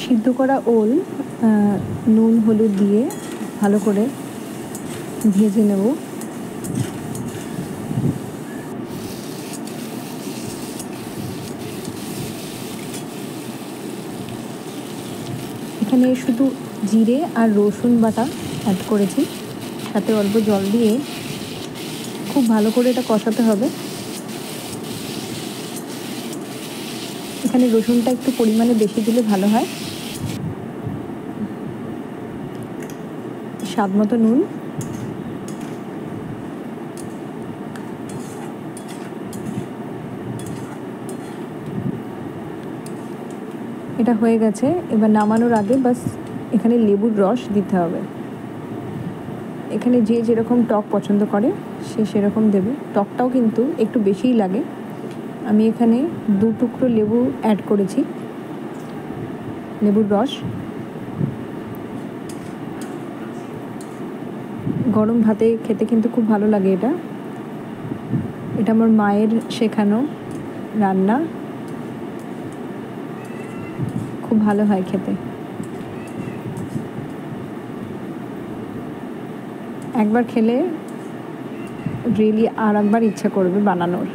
সিদ্ধ করা ওল নুন হলুদ দিয়ে ভালো করে ভেজে নেব। এখানে শুধু জিরে আর রসুন বাটা অ্যাড করেছি, সাথে অল্প জল দিয়ে খুব ভালো করে এটা কষাতে হবে। এখানে রসুনটা একটু পরিমাণে বেশি দিলে ভালো হয়। স্বাদ মতো নুন, এটা হয়ে গেছে। এবার নামানোর আগে বাস এখানে লেবুর রস দিতে হবে। এখানে যে যেরকম টক পছন্দ করে সে সেরকম দেবে, টকটাও কিন্তু একটু বেশিই লাগে। আমি এখানে 2 টুকরো লেবু অ্যাড করেছি, লেবুর রস। গরম ভাতে খেতে কিন্তু খুব ভালো লাগে এটা। এটা আমার মায়ের শেখানো রান্না, খুব ভালো হয় খেতে। একবার খেলে রিয়েলি আর একবার ইচ্ছা করবে বানানোর।